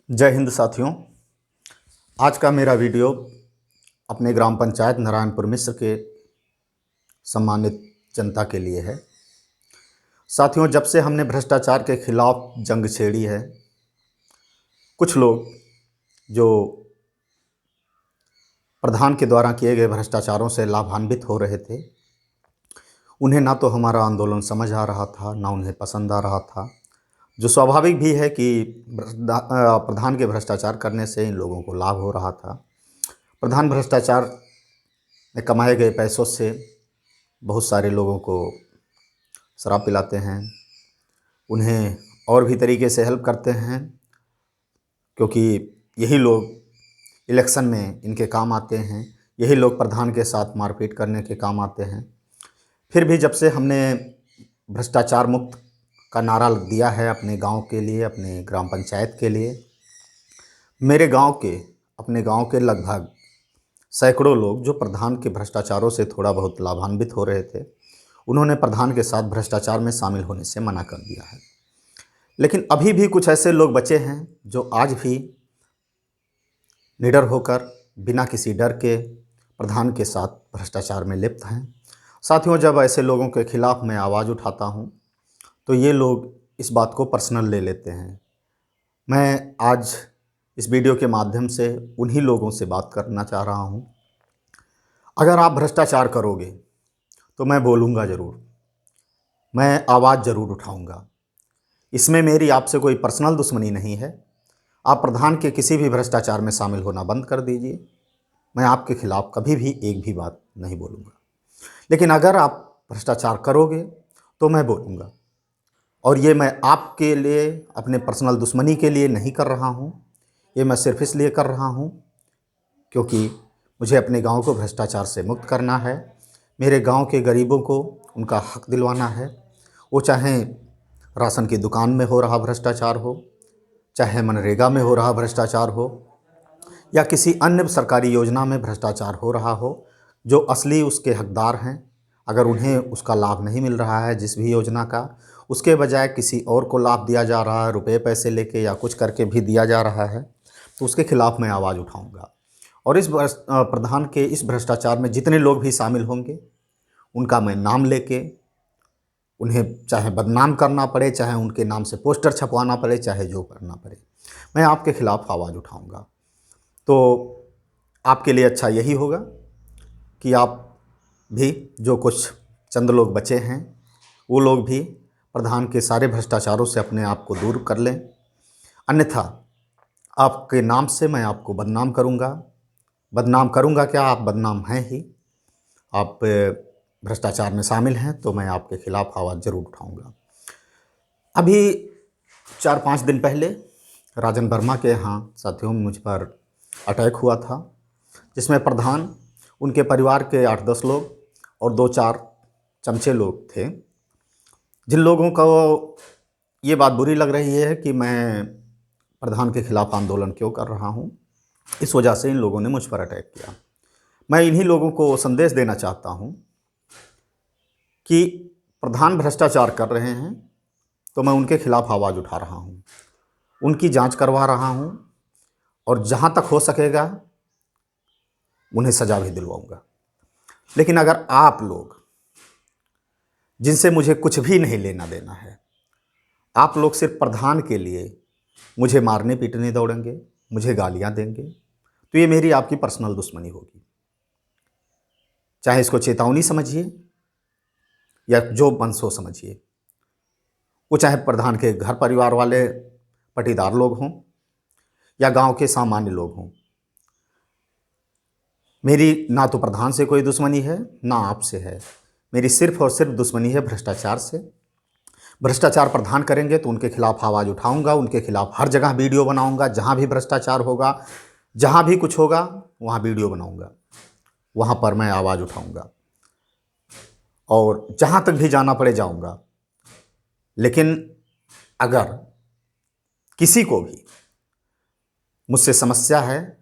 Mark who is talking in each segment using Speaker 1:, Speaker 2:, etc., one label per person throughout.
Speaker 1: जय हिंद साथियों। आज का मेरा वीडियो अपने ग्राम पंचायत नारायणपुर मिश्र के सम्मानित जनता के लिए है। साथियों, जब से हमने भ्रष्टाचार के खिलाफ जंग छेड़ी है, कुछ लोग जो प्रधान के द्वारा किए गए भ्रष्टाचारों से लाभान्वित हो रहे थे, उन्हें ना तो हमारा आंदोलन समझ आ रहा था, ना उन्हें पसंद आ रहा था। जो स्वाभाविक भी है कि प्रधान के भ्रष्टाचार करने से इन लोगों को लाभ हो रहा था। प्रधान भ्रष्टाचार में कमाए गए पैसों से बहुत सारे लोगों को शराब पिलाते हैं, उन्हें और भी तरीके से हेल्प करते हैं, क्योंकि यही लोग इलेक्शन में इनके काम आते हैं, यही लोग प्रधान के साथ मारपीट करने के काम आते हैं। फिर भी जब से हमने भ्रष्टाचार मुक्त का नारा दिया है अपने गांव के लिए, अपने ग्राम पंचायत के लिए, मेरे गांव के, अपने गांव के लगभग सैकड़ों लोग जो प्रधान के भ्रष्टाचारों से थोड़ा बहुत लाभान्वित हो रहे थे, उन्होंने प्रधान के साथ भ्रष्टाचार में शामिल होने से मना कर दिया है। लेकिन अभी भी कुछ ऐसे लोग बचे हैं जो आज भी निडर होकर बिना किसी डर के प्रधान के साथ भ्रष्टाचार में लिप्त हैं। साथियों, जब ऐसे लोगों के खिलाफ मैं आवाज़ उठाता हूं तो ये लोग इस बात को पर्सनल ले लेते हैं। मैं आज इस वीडियो के माध्यम से उन्हीं लोगों से बात करना चाह रहा हूं। अगर आप भ्रष्टाचार करोगे तो मैं बोलूँगा ज़रूर, मैं आवाज़ ज़रूर उठाऊँगा। इसमें मेरी आपसे कोई पर्सनल दुश्मनी नहीं है। आप प्रधान के किसी भी भ्रष्टाचार में शामिल होना बंद कर दीजिए, मैं आपके खिलाफ़ कभी भी एक भी बात नहीं बोलूँगा। लेकिन अगर आप भ्रष्टाचार करोगे तो मैं बोलूँगा, और ये मैं आपके लिए, अपने पर्सनल दुश्मनी के लिए नहीं कर रहा हूँ। ये मैं सिर्फ इसलिए कर रहा हूँ क्योंकि मुझे अपने गांव को भ्रष्टाचार से मुक्त करना है। मेरे गांव के गरीबों को उनका हक दिलवाना है। वो चाहे राशन की दुकान में हो रहा भ्रष्टाचार हो, चाहे मनरेगा में हो रहा भ्रष्टाचार हो, या किसी अन्य सरकारी योजना में भ्रष्टाचार हो रहा हो, जो असली उसके हकदार हैं, अगर उन्हें उसका लाभ नहीं मिल रहा है जिस भी योजना का, उसके बजाय किसी और को लाभ दिया जा रहा है, रुपए पैसे लेके या कुछ करके भी दिया जा रहा है, तो उसके खिलाफ़ मैं आवाज़ उठाऊंगा। और इस प्रधान के इस भ्रष्टाचार में जितने लोग भी शामिल होंगे, उनका मैं नाम लेके उन्हें चाहे बदनाम करना पड़े, चाहे उनके नाम से पोस्टर छपवाना पड़े, चाहे जो करना पड़े, मैं आपके खिलाफ़ आवाज़ उठाऊंगा। तो आपके लिए अच्छा यही होगा कि आप भी, जो कुछ चंद लोग बचे हैं, वो लोग भी प्रधान के सारे भ्रष्टाचारों से अपने आप को दूर कर लें। अन्यथा आपके नाम से मैं आपको बदनाम करूंगा। बदनाम करूंगा क्या, आप बदनाम हैं ही। आप भ्रष्टाचार में शामिल हैं तो मैं आपके खिलाफ़ आवाज़ ज़रूर उठाऊंगा। अभी 4-5 दिन पहले राजन वर्मा के यहाँ साथियों मुझ पर अटैक हुआ था, जिसमें प्रधान, उनके परिवार के 8-10 लोग और 2-4 चमचे लोग थे। जिन लोगों को ये बात बुरी लग रही है कि मैं प्रधान के खिलाफ़ आंदोलन क्यों कर रहा हूँ, इस वजह से इन लोगों ने मुझ पर अटैक किया। मैं इन्हीं लोगों को संदेश देना चाहता हूँ कि प्रधान भ्रष्टाचार कर रहे हैं तो मैं उनके खिलाफ़ आवाज़ उठा रहा हूँ, उनकी जांच करवा रहा हूँ, और जहाँ तक हो सकेगा उन्हें सज़ा भी दिलवाऊंगा। लेकिन अगर आप लोग, जिनसे मुझे कुछ भी नहीं लेना देना है, आप लोग सिर्फ प्रधान के लिए मुझे मारने पीटने दौड़ेंगे, मुझे गालियां देंगे, तो ये मेरी आपकी पर्सनल दुश्मनी होगी। चाहे इसको चेतावनी समझिए या जो मन सो समझिए। वो चाहे प्रधान के घर परिवार वाले पटीदार लोग हों या गांव के सामान्य लोग हों। मेरी ना तो प्रधान से कोई दुश्मनी है, ना आपसे है। मेरी सिर्फ और सिर्फ दुश्मनी है भ्रष्टाचार से। भ्रष्टाचार प्रधान करेंगे तो उनके खिलाफ़ आवाज़ उठाऊंगा, उनके खिलाफ़ हर जगह वीडियो बनाऊंगा। जहां भी भ्रष्टाचार होगा, जहां भी कुछ होगा, वहां वीडियो बनाऊंगा, वहां पर मैं आवाज़ उठाऊंगा, और जहां तक भी जाना पड़े जाऊंगा। लेकिन अगर किसी को भी मुझसे समस्या है,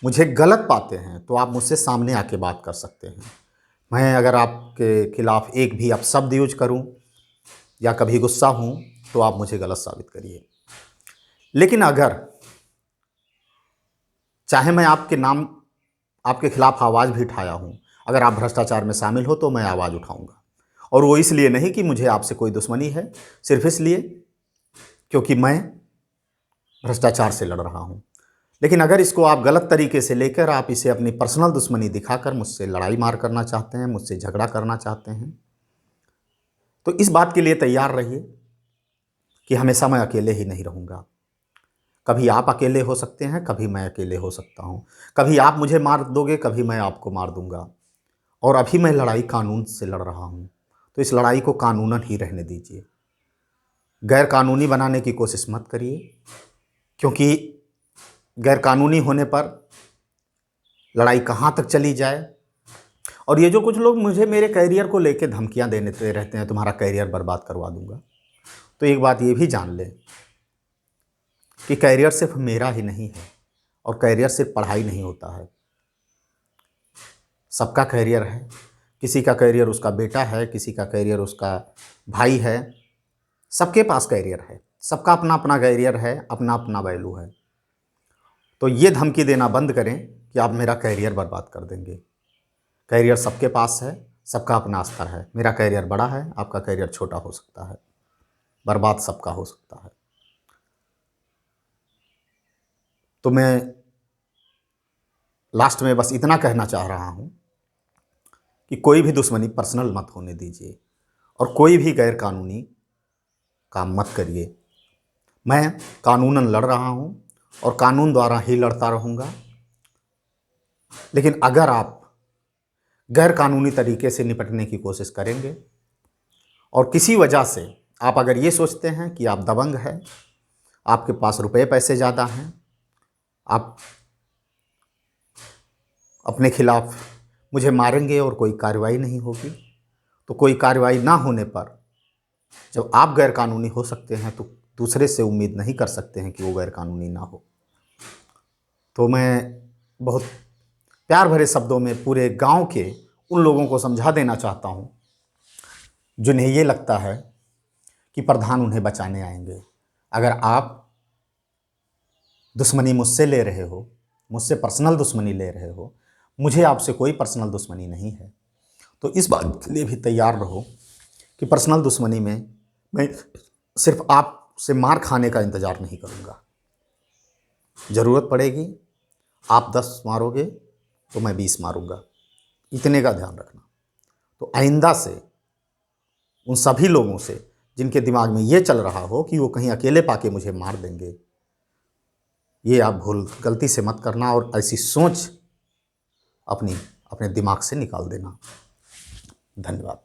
Speaker 1: मुझे गलत पाते हैं, तो आप मुझसे सामने आके बात कर सकते हैं। मैं अगर आपके खिलाफ़ एक भी अपशब्द यूज करूं या कभी गुस्सा हूं, तो आप मुझे गलत साबित करिए। लेकिन अगर चाहे मैं आपके नाम, आपके खिलाफ आवाज़ भी उठाया हूँ, अगर आप भ्रष्टाचार में शामिल हो तो मैं आवाज़ उठाऊँगा। और वो इसलिए नहीं कि मुझे आपसे कोई दुश्मनी है, सिर्फ़ इसलिए क्योंकि मैं भ्रष्टाचार से लड़ रहा हूँ। लेकिन अगर इसको आप गलत तरीके से लेकर आप इसे अपनी पर्सनल दुश्मनी दिखाकर मुझसे लड़ाई मार करना चाहते हैं, मुझसे झगड़ा करना चाहते हैं, तो इस बात के लिए तैयार रहिए कि हमेशा मैं अकेले ही नहीं रहूँगा। कभी आप अकेले हो सकते हैं, कभी मैं अकेले हो सकता हूँ। कभी आप मुझे मार दोगे, कभी मैं आपको मार दूँगा। और अभी मैं लड़ाई कानून से लड़ रहा हूँ, तो इस लड़ाई को कानूनन ही रहने दीजिए। गैर कानूनी बनाने की कोशिश मत करिए, क्योंकि गैर कानूनी होने पर लड़ाई कहाँ तक चली जाए। और ये जो कुछ लोग मुझे मेरे करियर को लेके धमकियाँ देते रहते हैं, तुम्हारा करियर बर्बाद करवा दूँगा, तो एक बात ये भी जान लें कि करियर सिर्फ मेरा ही नहीं है, और करियर सिर्फ पढ़ाई नहीं होता है। सबका करियर है। किसी का करियर उसका बेटा है, किसी का करियर उसका भाई है। सबके पास करियर है, सबका अपना अपना करियर है, अपना अपना वैल्यू है। तो ये धमकी देना बंद करें कि आप मेरा करियर बर्बाद कर देंगे। करियर सबके पास है, सबका अपना स्तर है। मेरा करियर बड़ा है, आपका करियर छोटा हो सकता है, बर्बाद सबका हो सकता है। तो मैं लास्ट में बस इतना कहना चाह रहा हूँ कि कोई भी दुश्मनी पर्सनल मत होने दीजिए, और कोई भी गैर कानूनी काम मत करिए। मैं कानूनन लड़ रहा हूँ और कानून द्वारा ही लड़ता रहूँगा। लेकिन अगर आप गैर कानूनी तरीके से निपटने की कोशिश करेंगे और किसी वजह से आप अगर ये सोचते हैं कि आप दबंग हैं, आपके पास रुपए पैसे ज़्यादा हैं, आप अपने खिलाफ मुझे मारेंगे और कोई कार्रवाई नहीं होगी, तो कोई कार्रवाई ना होने पर जब आप गैर कानूनी हो सकते हैं तो दूसरे से उम्मीद नहीं कर सकते हैं कि वो गैर कानूनी ना हो। तो मैं बहुत प्यार भरे शब्दों में पूरे गांव के उन लोगों को समझा देना चाहता हूं जिन्हें ये लगता है कि प्रधान उन्हें बचाने आएंगे। अगर आप दुश्मनी मुझसे ले रहे हो, मुझसे पर्सनल दुश्मनी ले रहे हो, मुझे आपसे कोई पर्सनल दुश्मनी नहीं है, तो इस बात के लिए भी तैयार रहो कि पर्सनल दुश्मनी में मैं सिर्फ आपसे मार खाने का इंतज़ार नहीं करूँगा। ज़रूरत पड़ेगी आप 10 मारोगे तो मैं 20 मारूँगा, इतने का ध्यान रखना। तो आइंदा से उन सभी लोगों से जिनके दिमाग में ये चल रहा हो कि वो कहीं अकेले पाके मुझे मार देंगे, ये आप गलती से मत करना, और ऐसी सोच अपने दिमाग से निकाल देना। धन्यवाद।